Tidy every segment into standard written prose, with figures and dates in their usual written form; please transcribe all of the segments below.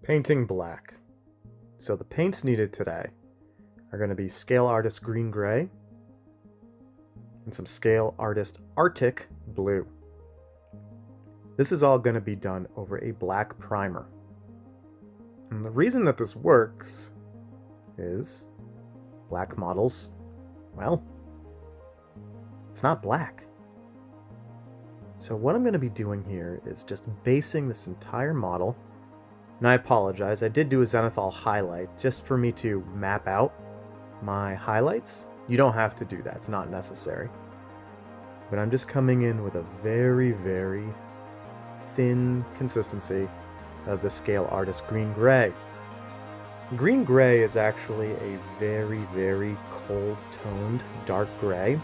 Painting black. So the paints needed today are going to be Scale Artist Green Gray and some Scale Artist Artic Blue. This is all going to be done over a black primer. And the reason that this works is black models, well, it's not black. So what I'm going to be doing here is just basing this entire model. And I apologize, I did do a zenithal highlight just for me to map out my highlights. You don't have to do that, it's not necessary. But I'm just coming in with a very, very thin consistency of the Scale Artist Green Gray. Green Gray is actually a very, very cold-toned dark gray.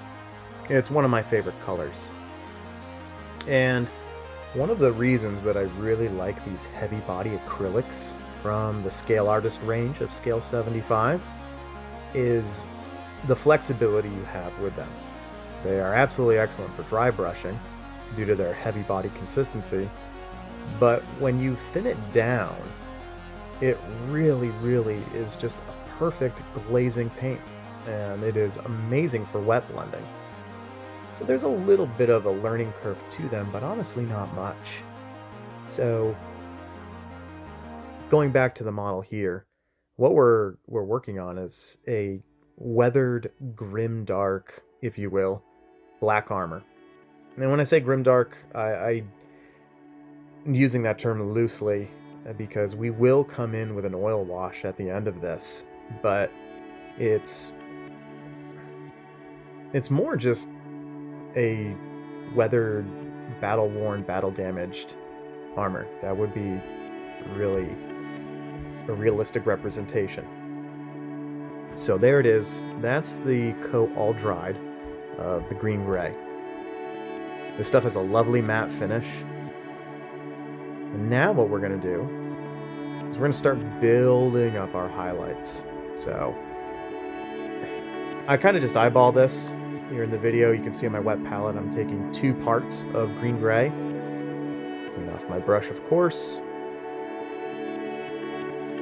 It's one of my favorite colors. And one of the reasons that I really like these heavy body acrylics from the Scale Artist range of Scale 75 is the flexibility you have with them. They are absolutely excellent for dry brushing due to their heavy body consistency, but when you thin it down, it really, really is just a perfect glazing paint, and it is amazing for wet blending. So there's a little bit of a learning curve to them, but honestly not much. So going back to the model here, what we're working on is a weathered grimdark, if you will, black armor. And when I say grimdark, I'm using that term loosely because we will come in with an oil wash at the end of this, but it's more just a weathered, battle-worn, battle-damaged armor. That would be really a realistic representation. So there it is. That's the coat all dried of the green gray. This stuff has a lovely matte finish. And now what we're going to do is we're going to start building up our highlights. So I kind of just eyeball this. Here in the video, you can see on my wet palette, I'm taking 2 parts of green gray. Clean off my brush, of course.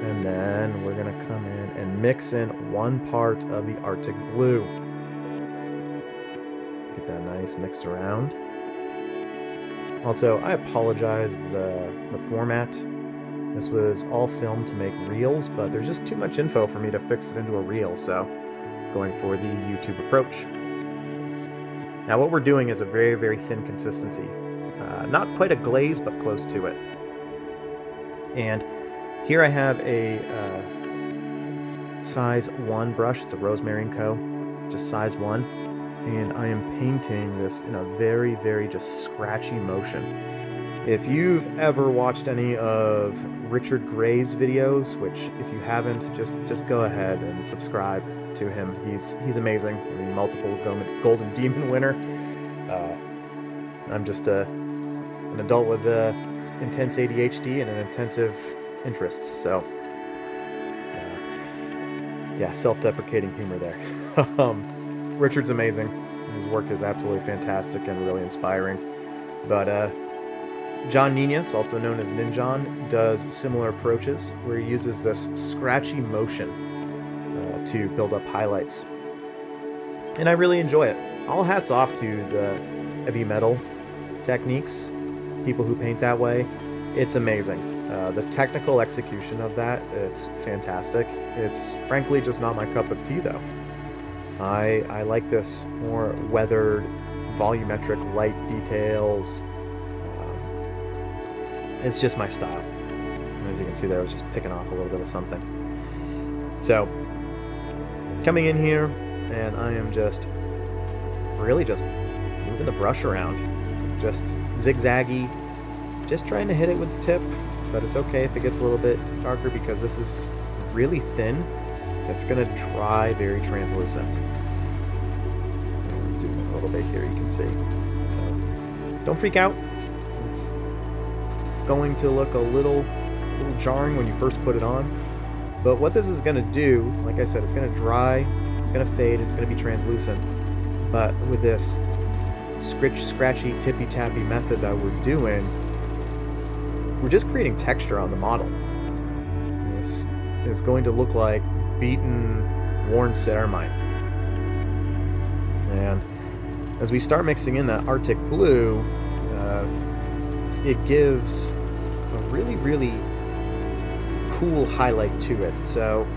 And then we're gonna come in and mix in 1 part of the Arctic blue. Get that nice mixed around. Also, I apologize the format. This was all filmed to make reels, but there's just too much info for me to fix it into a reel, so going for the YouTube approach. Now what we're doing is a very, very thin consistency. Not quite a glaze, but close to it. And here I have a size 1 brush. It's a Rosemary & Co. Just size 1. And I am painting this in a very, very just scratchy motion. If you've ever watched any of Richard Gray's videos, which if you haven't, just go ahead and subscribe to him. He's amazing. I mean, multiple Golden Demon winner. I'm just an adult with intense ADHD and an intensive interests. So yeah, self-deprecating humor there. Richard's amazing. His work is absolutely fantastic and really inspiring. But John Ninas, also known as Ninjon, does similar approaches where he uses this scratchy motion to build up highlights. And I really enjoy it. All hats off to the heavy metal techniques, people who paint that way. It's amazing. The technical execution of that, it's fantastic. It's frankly just not my cup of tea though. I like this more weathered, volumetric light details. It's just my style. And as you can see there, I was just picking off a little bit of something. So, coming in here, and I am just really just moving the brush around. Just zigzaggy, just trying to hit it with the tip, but it's okay if it gets a little bit darker because this is really thin. It's going to dry very translucent. Zoom in a little bit here, you can see. So, don't freak out. It's going to look a little jarring when you first put it on. But what this is going to do, like I said, it's going to dry, it's going to fade, it's going to be translucent. But with this scratchy, tippy-tappy method that we're doing, we're just creating texture on the model. is going to look like beaten, worn ceramite. And as we start mixing in that Arctic blue, it gives a really, really cool highlight to it. So,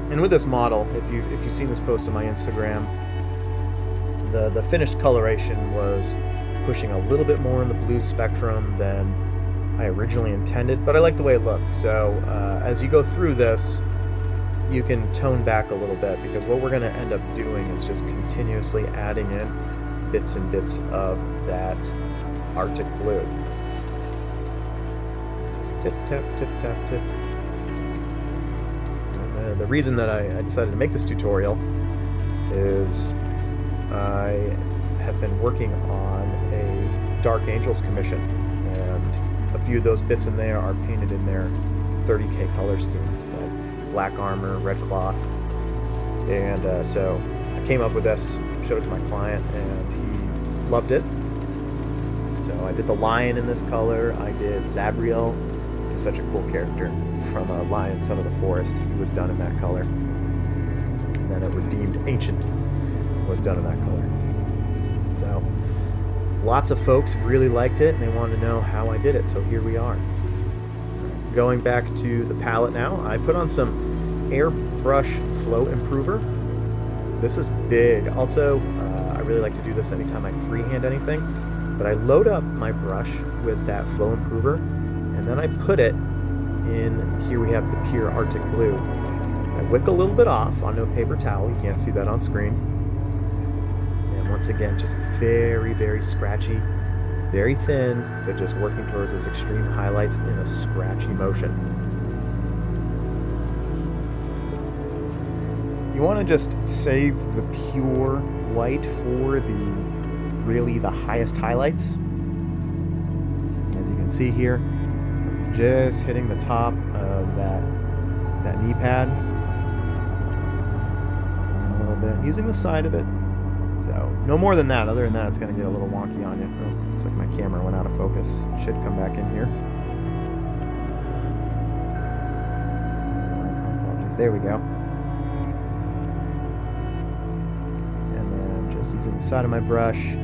and with this model, if you've seen this post on my Instagram, the finished coloration was pushing a little bit more in the blue spectrum than I originally intended, but I like the way it looked. So as you go through this, you can tone back a little bit, because what we're going to end up doing is just continuously adding in bits and bits of that Arctic blue. Just tip, tap, tip, tap, tip. And, the reason that I decided to make this tutorial is I have been working on a Dark Angels commission, and a few of those bits in there are painted in their 30K color scheme, like black armor, red cloth, and so I came up with this, showed it to my client, and he loved it. So I did the lion in this color. I did Zabriel, who's such a cool character from Lion, Son of the Forest. He was done in that color. And then a Redeemed Ancient was done in that color. So lots of folks really liked it, and they wanted to know how I did it, so here we are. Going back to the palette now, I put on some airbrush flow improver. This is big. Also, I really like to do this anytime I freehand anything. But I load up my brush with that flow improver, and then I put it in, here we have the pure Arctic blue. I wick a little bit off on no paper towel, you can't see that on screen. And once again, just very, very scratchy, very thin, but just working towards those extreme highlights in a scratchy motion. You want to just save the pure white for really the highest highlights. As you can see here, just hitting the top of that knee pad a little bit, using the side of it. So no more than that. Other than that, it's going to get a little wonky on you. Oh, looks like my camera went out of focus. Should come back in here. Apologies. There we go. And then just using the side of my brush,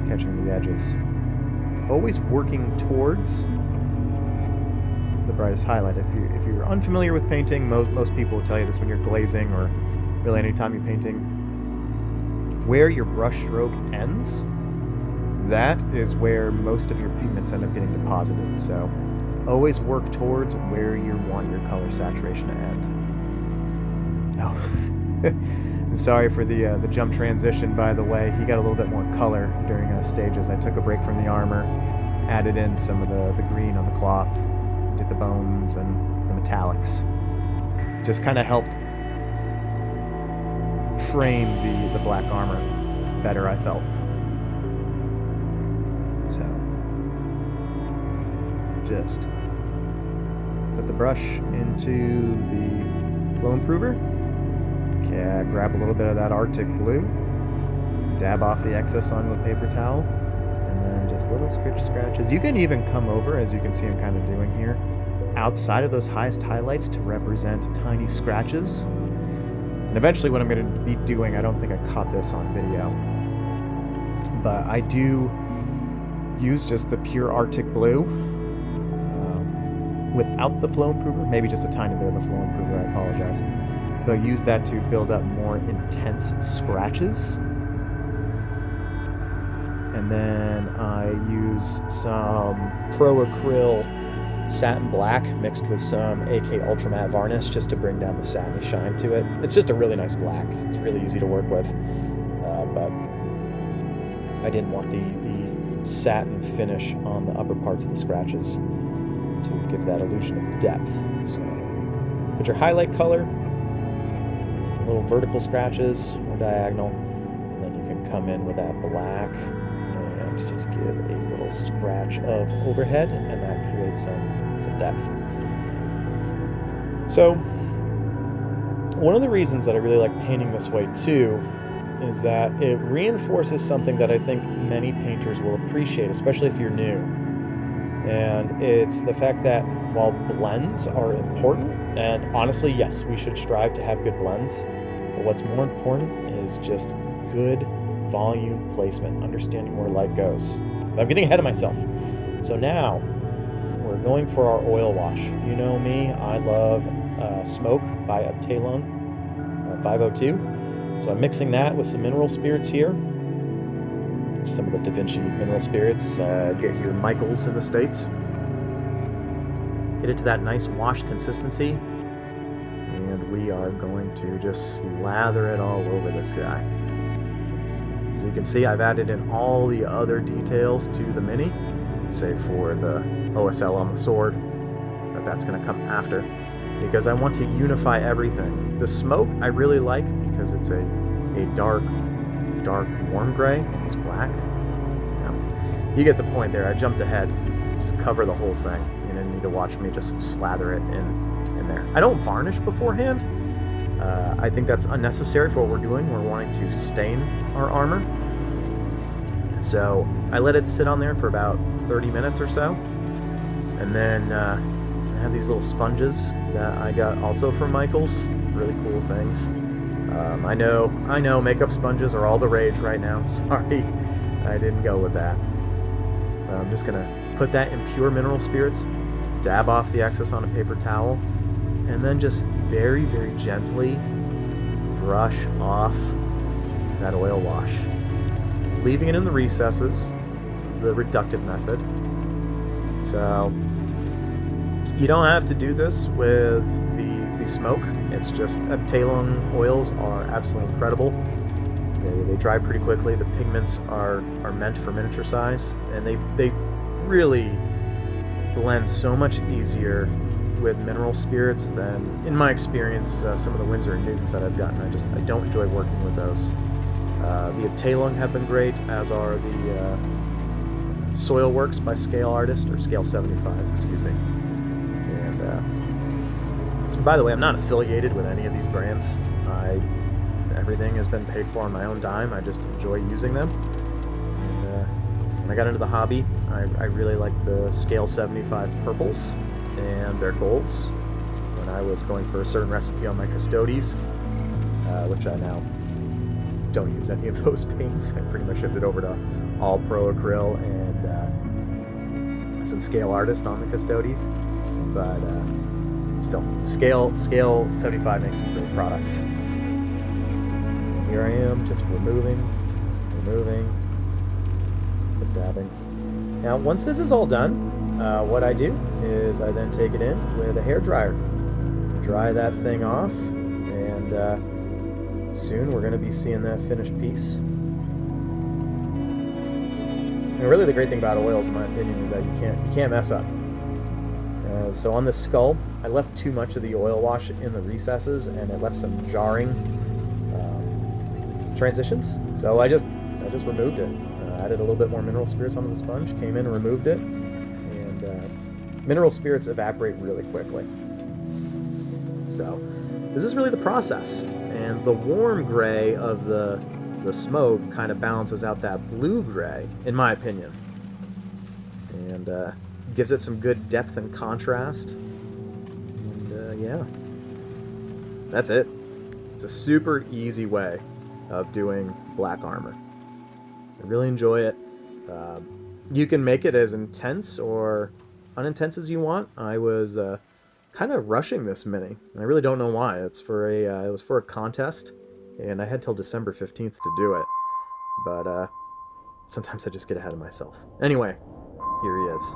catching the edges. Always working towards the brightest highlight. If you're unfamiliar with painting, most people will tell you this when you're glazing, or really anytime you're painting, where your brush stroke ends, that is where most of your pigments end up getting deposited. So always work towards where you want your color saturation to end. Oh. Sorry for the jump transition, by the way. He got a little bit more color during stages. I took a break from the armor, added in some of the green on the cloth, did the bones and the metallics. Just kind of helped frame the black armor better, I felt. So, just put the brush into the flow improver. Okay, grab a little bit of that Arctic blue, dab off the excess onto a paper towel, and then just little scratches. You can even come over, as you can see I'm kind of doing here, outside of those highest highlights to represent tiny scratches. And eventually what I'm going to be doing, I don't think I caught this on video, but I do use just the pure Arctic blue without the flow improver, maybe just a tiny bit of the flow improver, I apologize. But use that to build up more intense scratches. And then I use some Pro Acryl satin black mixed with some AK Ultra Matte varnish just to bring down the satiny shine to it. It's just a really nice black. It's really easy to work with. But I didn't want the satin finish on the upper parts of the scratches to give that illusion of depth. So put your highlight color, little vertical scratches or diagonal, and then you can come in with that black and just give a little scratch of overhead, and that creates some depth. So one of the reasons that I really like painting this way too is that it reinforces something that I think many painters will appreciate, especially if you're new. And it's the fact that while blends are important, and honestly, yes, we should strive to have good blends, but what's more important is just good volume placement, understanding where light goes. But I'm getting ahead of myself. So now we're going for our oil wash. If you know me, I love Smoke by Abteilung 502. So I'm mixing that with some mineral spirits here. Some of the Da Vinci mineral spirits get here Michael's in the States. Get it to that nice wash consistency. And we are going to just slather it all over this guy. As you can see, I've added in all the other details to the Mini, save for the OSL on the sword, but that's going to come after, because I want to unify everything. The smoke I really like because it's a dark warm gray, almost black. You get the point there. I jumped ahead. Just cover the whole thing. You don't need to watch me just slather it in there. I don't varnish beforehand. I think that's unnecessary for what we're doing. We're wanting to stain our armor. So I let it sit on there for about 30 minutes or so. And then I have these little sponges that I got also from Michael's. Really cool things. I know makeup sponges are all the rage right now. Sorry, I didn't go with that. I'm just going to put that in pure mineral spirits, dab off the excess on a paper towel, and then just very, very gently brush off that oil wash. Leaving it in the recesses. This is the reductive method. So you don't have to do this with the smoke. It's just Abteilung oils are absolutely incredible. They dry pretty quickly. The pigments are meant for miniature size, and they really blend so much easier with mineral spirits than, in my experience, some of the Winsor & Newtons that I've gotten. I don't enjoy working with those. The Abteilung have been great, as are the Soilworks by Scale Artist, or Scale 75, excuse me. And by the way, I'm not affiliated with any of these brands. Everything has been paid for on my own dime. I just enjoy using them. And when I got into the hobby, I really liked the Scale 75 purples and their golds when I was going for a certain recipe on my Custodes, which I now don't use any of those paints. I pretty much shipped it over to all Pro Acryl and some Scale Artist on the Custodes. But still, Scale 75 makes some great products. Here I am, just removing, dabbing. Now, once this is all done, what I do is I then take it in with a hairdryer, dry that thing off, and soon we're going to be seeing that finished piece. And really, the great thing about oils, in my opinion, is that you can't mess up. So on this skull, I left too much of the oil wash in the recesses, and it left some jarring transitions. So I just removed it. Added a little bit more mineral spirits onto the sponge, came in and removed it, and mineral spirits evaporate really quickly. So this is really the process, and the warm gray of the smoke kind of balances out that blue gray, in my opinion, and gives it some good depth and contrast. And yeah, that's it. It's a super easy way of doing black armor. I really enjoy it. You can make it as intense or unintense as you want. I was kind of rushing this mini. I really don't know why. It was for a contest, and I had till December 15th to do it. But sometimes I just get ahead of myself. Anyway, here he is.